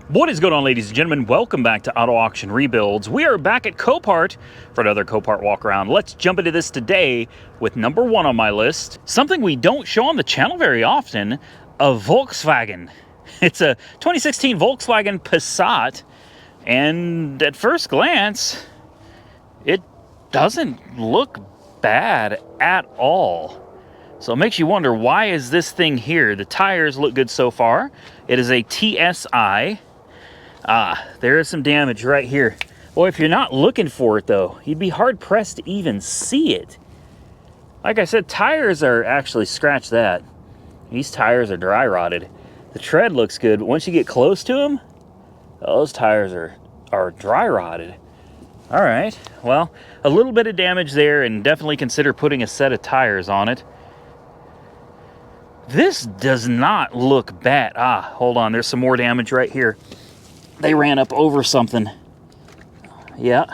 What is going on, ladies and gentlemen? Welcome back to Auto Auction Rebuilds. We are back at Copart for another Copart walk around. Let's jump into this today with number one on my list. Something we don't show on the channel very often, a Volkswagen. It's a 2016 Volkswagen Passat, and at first glance, it doesn't look bad at all. So it makes you wonder, why is this thing here? The tires look good so far. It is a TSI. There is some damage right here. Boy, if you're not looking for it though, you'd be hard pressed to even see it. Like I said, tires are actually, scratch that. These tires are dry rotted. The tread looks good, but once you get close to them, those tires are dry rotted. All right, well, a little bit of damage there, and definitely consider putting a set of tires on it. This does not look bad. Hold on, there's some more damage right here. They ran up over something. Yeah.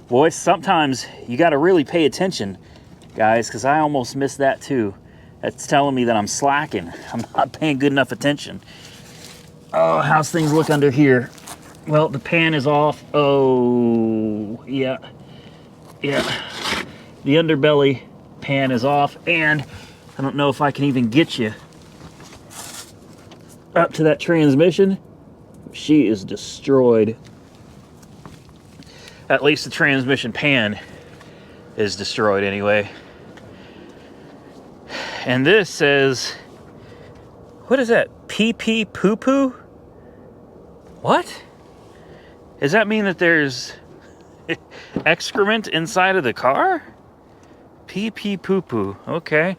Boy, sometimes you got to really pay attention, guys, because I almost missed that too. That's telling me that I'm slacking. I'm not paying good enough attention. Oh, how's things look under here? Well, the pan is off. Oh, yeah. Yeah. The underbelly pan is off, and I don't know if I can even get you up to that transmission. She is destroyed. At least the transmission pan is destroyed anyway. And this says, what is that? PP poo poo? What? Does that mean that there's excrement inside of the car? PP poo poo. Okay.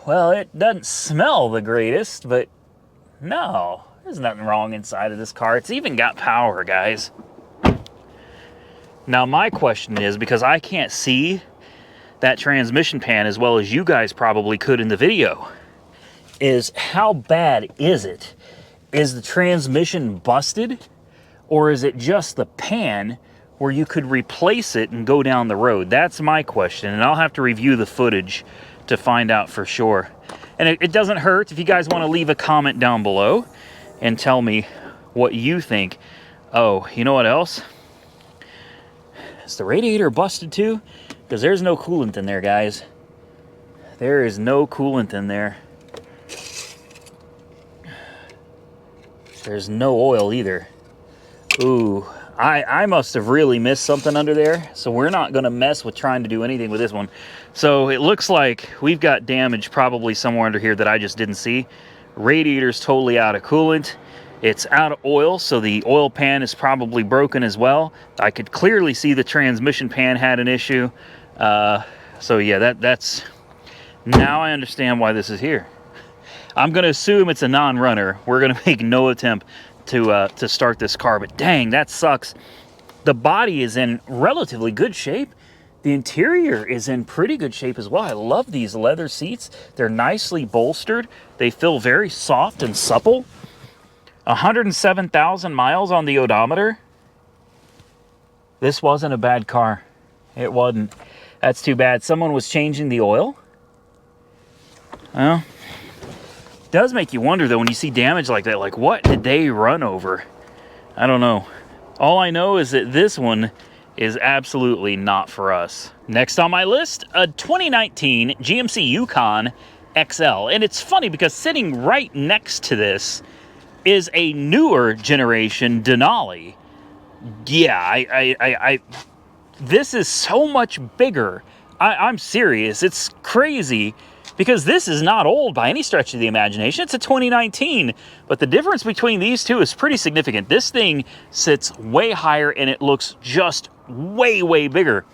Well, it doesn't smell the greatest, but no, there's nothing wrong inside of this car. It's even got power, guys. Now, my question is, because I can't see that transmission pan as well as you guys probably could in the video, is how bad is it? Is the transmission busted? Or is it just the pan where you could replace it and go down the road? That's my question, and I'll have to review the footage to find out for sure. And it doesn't hurt if you guys want to leave a comment down below and tell me what you think. Oh, you know what else? Is the radiator busted too? Because there's no coolant in there, guys. There is no coolant in there. There's no oil either. Ooh, I must have really missed something under there, so we're not going to mess with trying to do anything with this one. So it looks like we've got damage probably somewhere under here that I just didn't see. Radiator's totally out of coolant. It's out of oil, so the oil pan is probably broken as well. I could clearly see the transmission pan had an issue. So yeah, that's... Now I understand why this is here. I'm going to assume it's a non-runner. We're going to make no attempt to start this car, but dang, that sucks. The body is in relatively good shape. The interior is in pretty good shape as well. I love these leather seats. They're nicely bolstered. They feel very soft and supple. 107,000 miles on the odometer. This wasn't a bad car. It wasn't. That's too bad. Someone was changing the oil. Well, it does make you wonder though when you see damage like that, like what did they run over? I don't know. All I know is that this one is absolutely not for us. Next on my list, a 2019 GMC Yukon XL. And it's funny because sitting right next to this is a newer generation Denali. Yeah, this is so much bigger. I'm serious. It's crazy. Because this is not old by any stretch of the imagination. It's a 2019, but the difference between these two is pretty significant. This thing sits way higher and it looks just way, way bigger.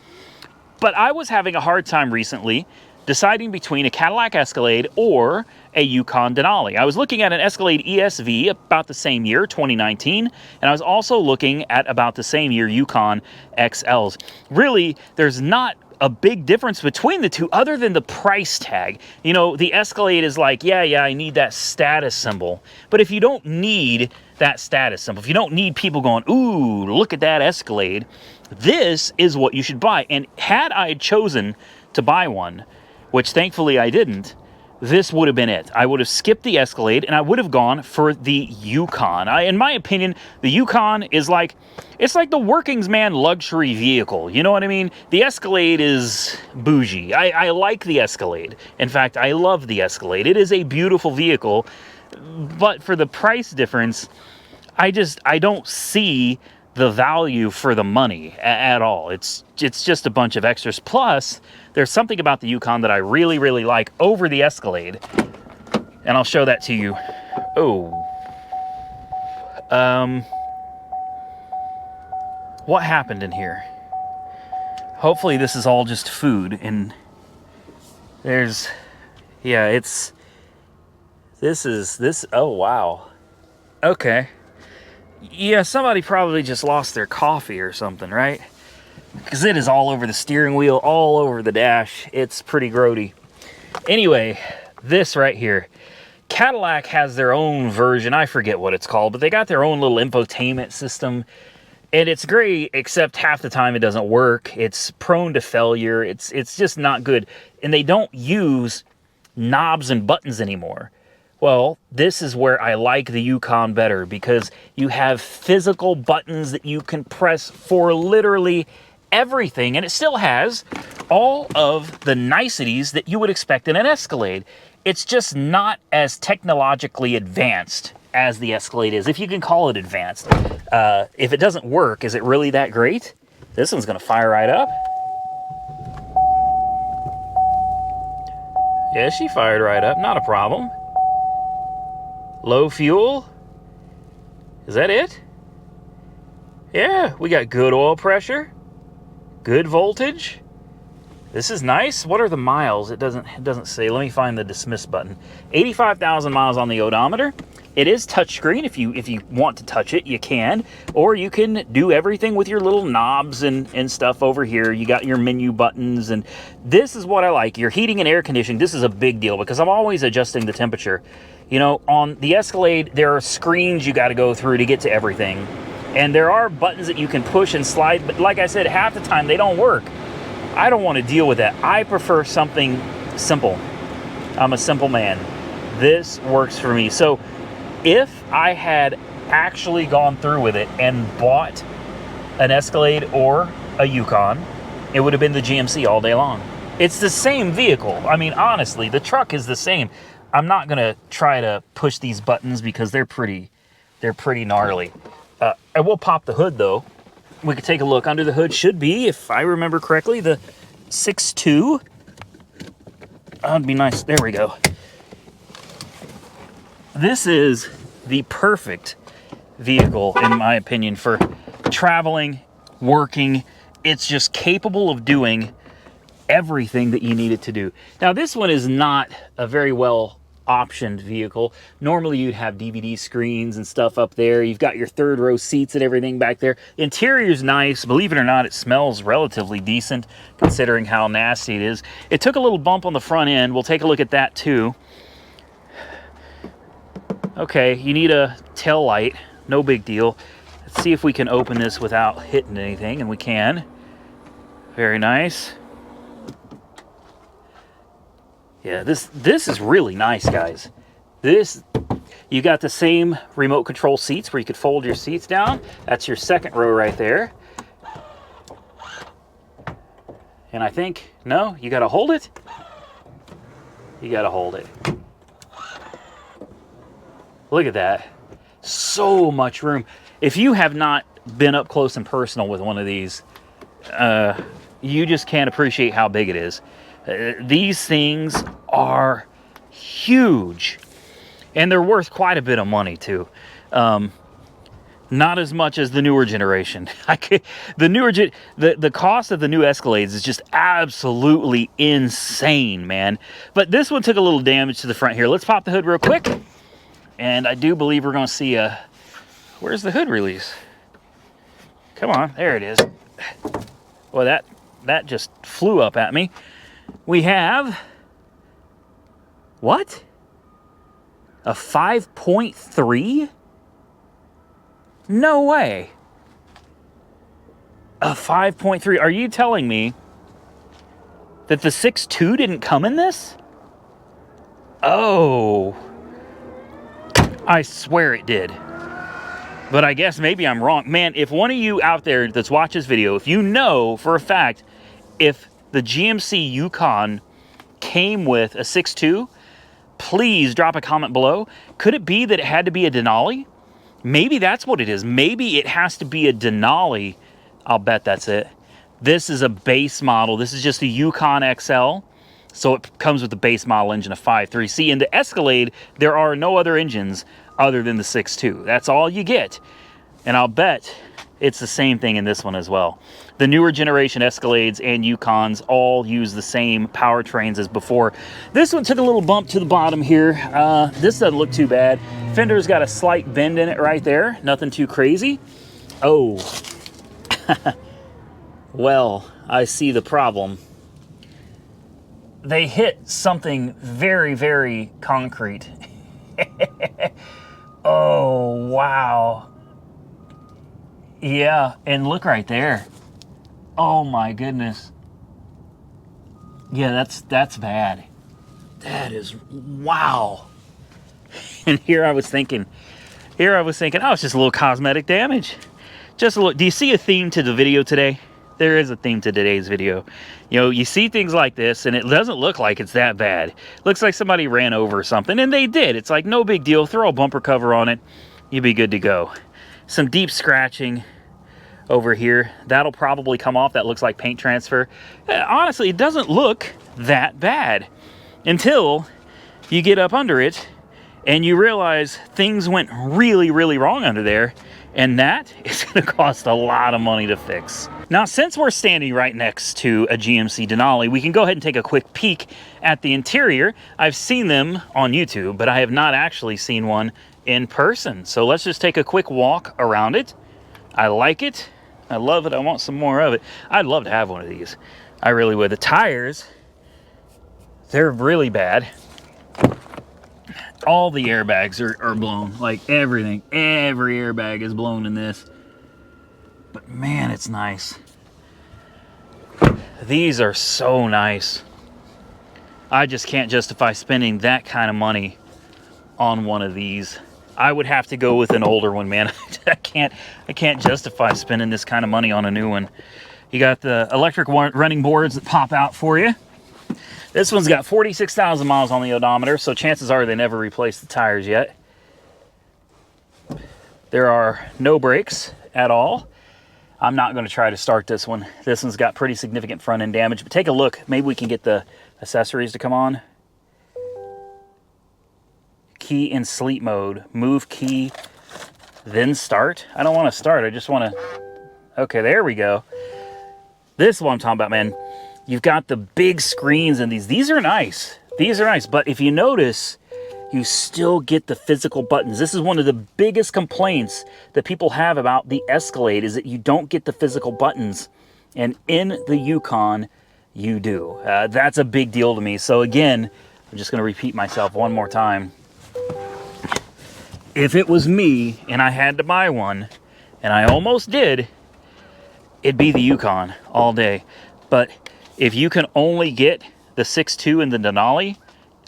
But I was having a hard time recently deciding between a Cadillac Escalade or a Yukon Denali. I was looking at an Escalade ESV about the same year, 2019, and I was also looking at about the same year Yukon XLs. Really, there's not a big difference between the two other than the price tag. You know, the Escalade is like, yeah, I need that status symbol. But if you don't need that status symbol, if you don't need people going, ooh, look at that Escalade, this is what you should buy. And had I chosen to buy one, which thankfully I didn't, this would have been it. I would have skipped the Escalade and I would have gone for the Yukon. In my opinion, the Yukon is like, it's like the working's man luxury vehicle. You know what I mean? The Escalade is bougie. I like the Escalade. In fact, I love the Escalade. It is a beautiful vehicle, but for the price difference, I don't see the value for the money at all. It's just a bunch of extras. Plus, there's something about the Yukon that I really, really like over the Escalade. And I'll show that to you. Oh. What happened in here? Hopefully this is all just food. And there's, yeah, oh, wow. Okay. Yeah, somebody probably just lost their coffee or something, right? Because it is all over the steering wheel, all over the dash. It's pretty grody. Anyway, this right here. Cadillac has their own version. I forget what it's called, but they got their own little infotainment system. And it's great, except half the time it doesn't work. It's prone to failure. It's just not good. And they don't use knobs and buttons anymore. Well, this is where I like the Yukon better, because you have physical buttons that you can press for literally everything, and it still has all of the niceties that you would expect in an Escalade. It's just not as technologically advanced as the Escalade is, if you can call it advanced. If it doesn't work, is it really that great? This one's gonna fire right up. Yeah, she fired right up, not a problem. Low fuel. Is that it? Yeah, we got good oil pressure. Good voltage. This is nice. What are the miles? It doesn't say. Let me find the dismiss button. 85,000 miles on the odometer. It is touchscreen. If you want to touch it, you can. Or you can do everything with your little knobs and stuff over here. You got your menu buttons, and this is what I like. Your heating and air conditioning. This is a big deal because I'm always adjusting the temperature. You know, on the Escalade, there are screens you got to go through to get to everything. And there are buttons that you can push and slide, but like I said, half the time they don't work. I don't want to deal with that. I prefer something simple. I'm a simple man. This works for me. So if I had actually gone through with it and bought an Escalade or a Yukon, it would have been the GMC all day long. It's the same vehicle. I mean, honestly, the truck is the same. I'm not gonna try to push these buttons because they're pretty gnarly. I will pop the hood though. We could take a look under the hood. Should be, if I remember correctly, the 6.2. That'd be nice. There we go. This is the perfect vehicle, in my opinion, for traveling, working. It's just capable of doing everything that you need it to do. Now, this one is not a very well optioned vehicle. Normally you'd have DVD screens and stuff up there. You've got your third row seats and everything back there. Interior's nice. Believe it or not, it smells relatively decent considering how nasty it is. It took a little bump on the front end. We'll take a look at that too. Okay, you need a tail light. No big deal. Let's see if we can open this without hitting anything, and we can. Very nice. Yeah, this is really nice, guys. You got the same remote control seats where you could fold your seats down. That's your second row right there. And I think, no, you gotta hold it. You gotta hold it. Look at that. So much room. If you have not been up close and personal with one of these, you just can't appreciate how big it is. These things are huge, and they're worth quite a bit of money too. Not as much as the newer generation. The cost of the new Escalades is just absolutely insane, man. But this one took a little damage to the front here. Let's pop the hood real quick, and I do believe we're going to see a. Where's the hood release? Come on, there it is. Well, that just flew up at me. We have, what? A 5.3? No way. A 5.3. Are you telling me that the 6.2 didn't come in this? Oh, I swear it did. But I guess maybe I'm wrong. Man, if one of you out there that's watched this video, if you know for a fact if the GMC Yukon came with a 6.2, please drop a comment below. Could it be that it had to be a Denali? Maybe that's what it is. Maybe it has to be a Denali. I'll bet that's it. This is a base model. This is just a Yukon XL. So it comes with the base model engine of 5.3. See, in the Escalade, there are no other engines other than the 6.2. That's all you get. And I'll bet it's the same thing in this one as well. The newer generation Escalades and Yukons all use the same powertrains as before. This one took a little bump to the bottom here. This doesn't look too bad. Fender's got a slight bend in it right there. Nothing too crazy. Oh. Well, I see the problem. They hit something very, very concrete. Oh, wow. Yeah, and look right there. Oh my goodness. Yeah, that's bad. That is, wow. And here I was thinking, oh, it's just a little cosmetic damage. Just a little. Do you see a theme to the video today? There is a theme to today's video. You know, you see things like this and it doesn't look like it's that bad. Looks like somebody ran over something, and they did. It's like no big deal. Throw a bumper cover on it. You'll be good to go. Some deep scratching over here. That'll probably come off. That looks like paint transfer. Honestly, it doesn't look that bad until you get up under it and you realize things went really, really wrong under there. And that is going to cost a lot of money to fix. Now, since we're standing right next to a GMC Denali, we can go ahead and take a quick peek at the interior. I've seen them on YouTube, but I have not actually seen one in person. So let's just take a quick walk around it. I like it. I love it. I want some more of it. I'd love to have one of these. I really would. The tires, they're really bad. All the airbags are blown, like everything. Every airbag is blown in this. But man, it's nice. These are so nice. I just can't justify spending that kind of money on one of these. I would have to go with an older one, man. I can't justify spending this kind of money on a new one. You got the electric running boards that pop out for you. This one's got 46,000 miles on the odometer, so chances are they never replaced the tires yet. There are no brakes at all. I'm not going to try to start this one. This one's got pretty significant front end damage, but take a look. Maybe we can get the accessories to come on. Key in sleep mode. Move key, then start. I don't want to start. I just want to... Okay, there we go. This is what I'm talking about, man. You've got the big screens in these. These are nice. These are nice. But if you notice, you still get the physical buttons. This is one of the biggest complaints that people have about the Escalade, is that you don't get the physical buttons. And in the Yukon, you do. That's a big deal to me. So again, I'm just going to repeat myself one more time. If it was me and I had to buy one, and I almost did, it'd be the Yukon all day. But if you can only get the 6.2 and the Denali,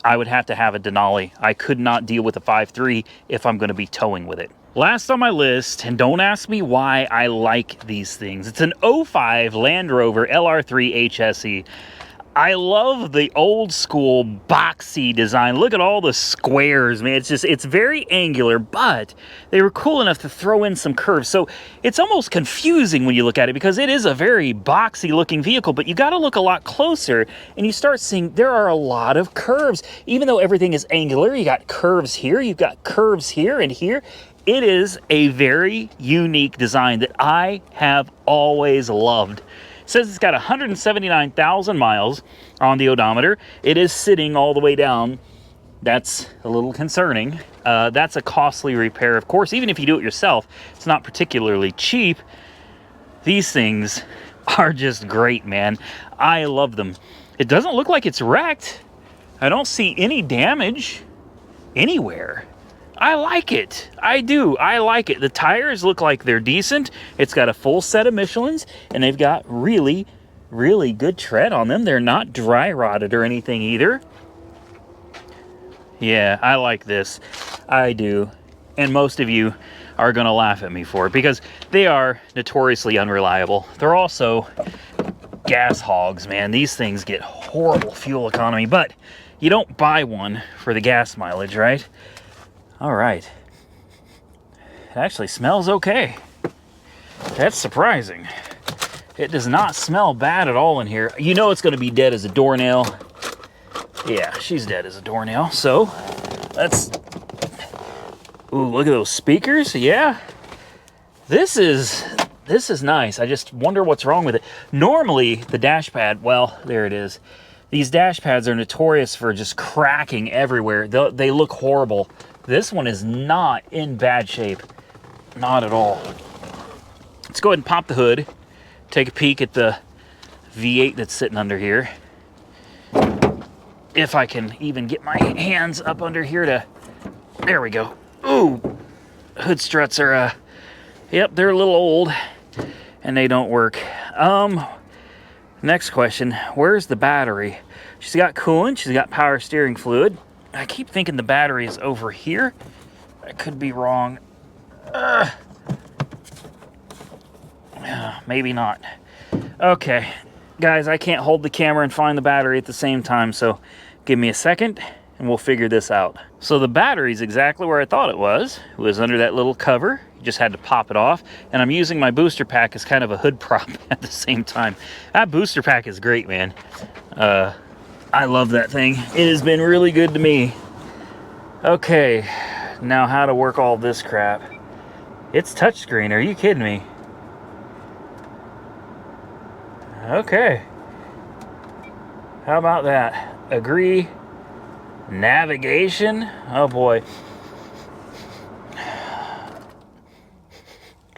I would have to have a Denali. I could not deal with a 5.3 if I'm going to be towing with it. Last on my list, and don't ask me why I like these things, it's an 05 Land Rover LR3 HSE. I love the old school boxy design. Look at all the squares, man. It's very angular, but they were cool enough to throw in some curves. So it's almost confusing when you look at it, because it is a very boxy looking vehicle, but you got to look a lot closer and you start seeing there are a lot of curves. Even though everything is angular, you got curves here, you've got curves here and here. It is a very unique design that I have always loved. It says it's got 179,000 miles on the odometer. It is sitting all the way down. That's a little concerning. That's a costly repair. Of course, even if you do it yourself, it's not particularly cheap. These things are just great, man. I love them. It doesn't look like it's wrecked. I don't see any damage anywhere. I like it. I do. I like it. The tires look like they're decent. It's got a full set of Michelins, and they've got really, really good tread on them. They're not dry rotted or anything either. Yeah, I like this. I do. And most of you are going to laugh at me for it because they are notoriously unreliable. They're also gas hogs, man. These things get horrible fuel economy, but you don't buy one for the gas mileage, right? All right. It actually smells okay. That's surprising. It does not smell bad at all in here. You know it's going to be dead as a doornail. Yeah, she's dead as a doornail. So let's... Ooh, look at those speakers. Yeah. This is nice. I just wonder what's wrong with it. Normally, the dash pad, well, there it is. These dash pads are notorious for just cracking everywhere. They look horrible. This one is not in bad shape. Not at all. Let's go ahead and pop the hood. Take a peek at the V8 that's sitting under here. If I can even get my hands up under here to... There we go. Ooh, hood struts are, yep, they're a little old and they don't work. Next question, where's the battery? She's got coolant, she's got power steering fluid. I keep thinking the battery is over here. I could be wrong. Maybe not. Okay, guys, I can't hold the camera and find the battery at the same time, so give me a second and we'll figure this out. So the battery's exactly where I thought it was. It was under that little cover. You just had to pop it off. And I'm using my booster pack as kind of a hood prop at the same time. That booster pack is great, man. I love that thing. It has been really good to me. Okay, now how to work all this crap. It's touchscreen, are you kidding me? Okay. How about that? Agree. Navigation. Oh boy.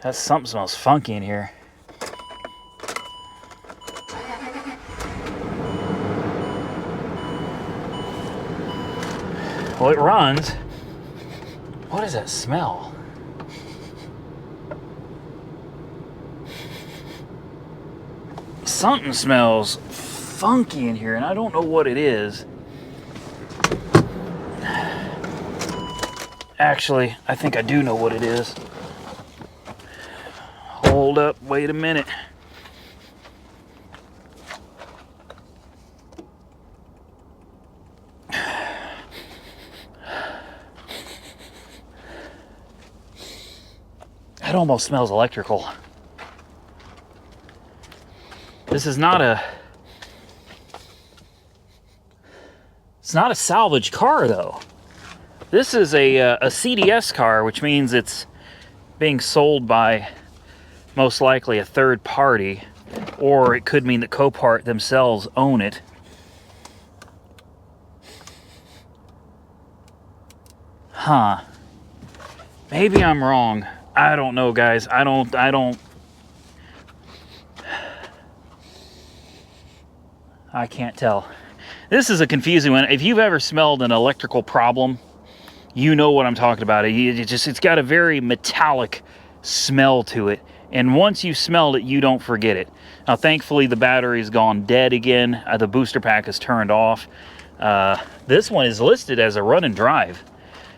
That's something smells funky in here. Well, it runs. What does that smell? Something smells funky in here, and I don't know what it is. Actually, I think I do know what it is. Hold up, wait a minute. That almost smells electrical. This is not a... It's not a salvage car, though. This is a CDS car, which means it's being sold by most likely a third party, or it could mean that Copart themselves own it. Huh. Maybe I'm wrong. I don't know, guys. I don't... I can't tell. This is a confusing one. If you've ever smelled an electrical problem, you know what I'm talking about. It's got a very metallic smell to it. And once you've smelled it, you don't forget it. Now, thankfully, the battery's gone dead again. The booster pack is turned off. This one is listed as a run and drive.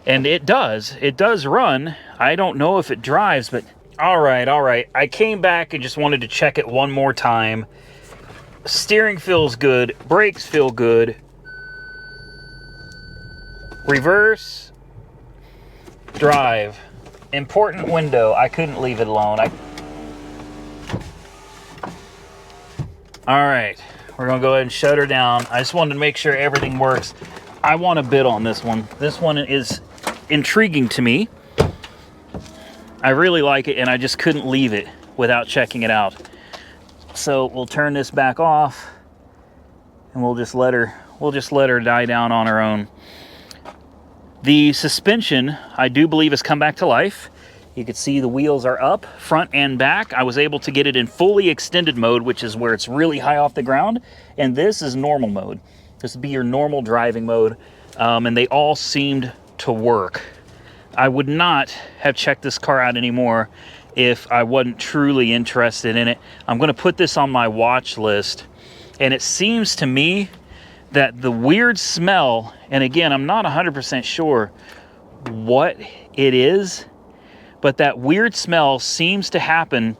And it does. It does run. I don't know if it drives, but... All right. I came back and just wanted to check it one more time. Steering feels good. Brakes feel good. Reverse. Drive. Important window. I couldn't leave it alone. All right. We're going to go ahead and shut her down. I just wanted to make sure everything works. I want to bid on this one. This one is intriguing to me. I really like it, and I just couldn't leave it without checking it out. So we'll turn this back off, and we'll just let her die down on her own. The suspension, I do believe, has come back to life. You can see the wheels are up, front and back. I was able to get it in fully extended mode, which is where it's really high off the ground. And this is normal mode. This would be your normal driving mode. And they all seemed to work. I would not have checked this car out anymore if I wasn't truly interested in it. I'm going to put this on my watch list. And it seems to me that the weird smell, and again, I'm not 100% sure what it is, but that weird smell seems to happen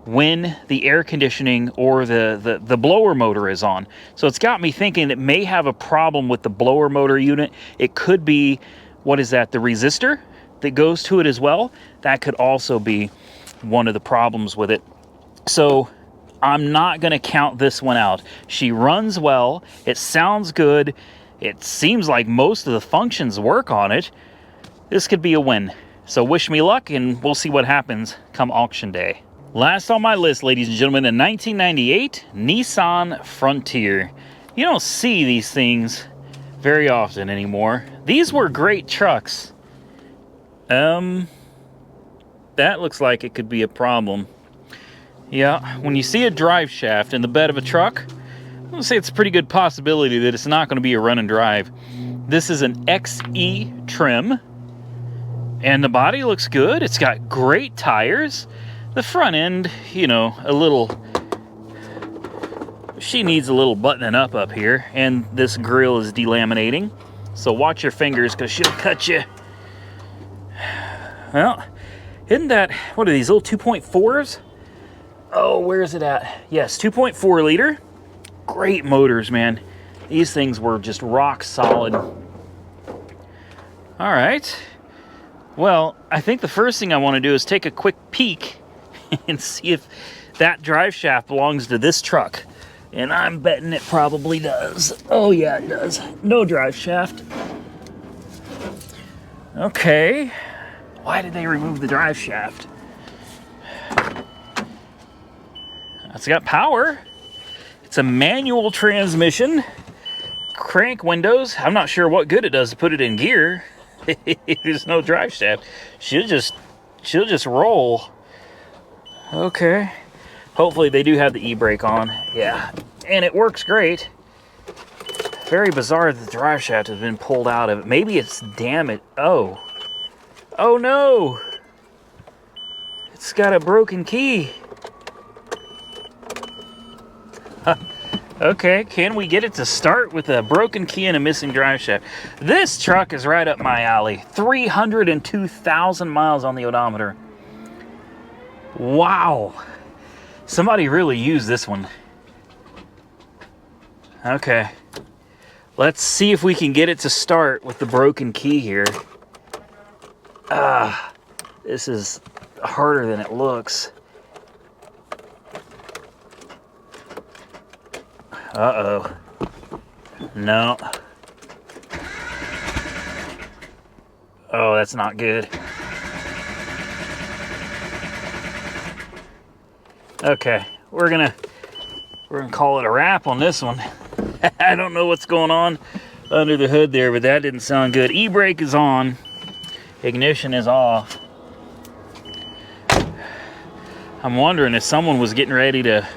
when the air conditioning or the blower motor is on. So it's got me thinking it may have a problem with the blower motor unit. It could be, what is that, the resistor that goes to it as well? That could also be one of the problems with it. So I'm not going to count this one out. She runs well. It sounds good. It seems like most of the functions work on it. This could be a win. So wish me luck, and we'll see what happens come auction day. Last on my list, ladies and gentlemen, the 1998 Nissan Frontier. You don't see these things very often anymore. These were great trucks. That looks like it could be a problem. Yeah, when you see a drive shaft in the bed of a truck, I'm gonna say it's a pretty good possibility that it's not gonna be a run and drive. This is an XE trim, and the body looks good. It's got great tires. The front end, you know, she needs a little buttoning up here, and this grill is delaminating. So watch your fingers, because she'll cut you. Well, isn't that, what are these, little 2.4s? Oh, where is it at? Yes, 2.4 liter. Great motors, man. These things were just rock solid. All right. Well, I think the first thing I want to do is take a quick peek and see if that drive shaft belongs to this truck. And I'm betting it probably does. Oh yeah, it does. No drive shaft. Okay. Why did they remove the drive shaft? It's got power. It's a manual transmission. Crank windows. I'm not sure what good it does to put it in gear. There's no drive shaft. She'll just roll. Okay. Hopefully they do have the e-brake on. Yeah. And it works great. Very bizarre that the drive shaft has been pulled out of it. Maybe it's damaged. Oh. Oh no. It's got a broken key. Okay, can we get it to start with a broken key and a missing drive shaft? This truck is right up my alley. 302,000 miles on the odometer. Wow. Somebody really used this one. Okay. Let's see if we can get it to start with the broken key here. This is harder than it looks. Uh-oh. No. Oh, that's not good. Okay, we're gonna call it a wrap on this one. I don't know what's going on under the hood there, but that didn't sound good. E-brake is on. Ignition is off. I'm wondering if someone was getting ready to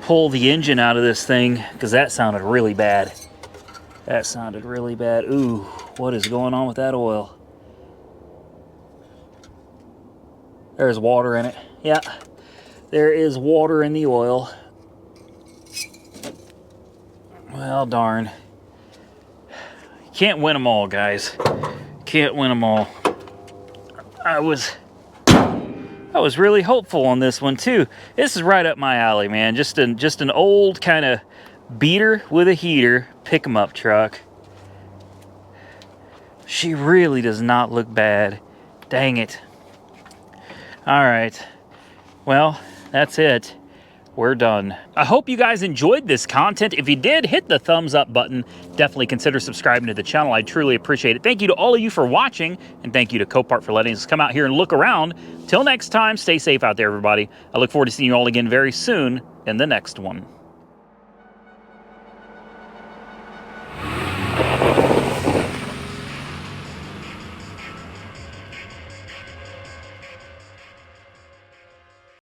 pull the engine out of this thing, because that sounded really bad. That sounded really bad. Ooh, what is going on with that oil? There's water in it. Yeah, there is water in the oil. Well, darn. Can't win them all, guys. Can't win them all. I was really hopeful on this one too. This is right up my alley, man. Just an old kind of beater with a heater pick 'em up truck. She really does not look bad. Dang it. All right. Well, that's it. We're done. I hope you guys enjoyed this content. If you did, hit the thumbs up button. Definitely consider subscribing to the channel. I truly appreciate it. Thank you to all of you for watching, and thank you to Copart for letting us come out here and look around. Till next time, stay safe out there, everybody. I look forward to seeing you all again very soon in the next one.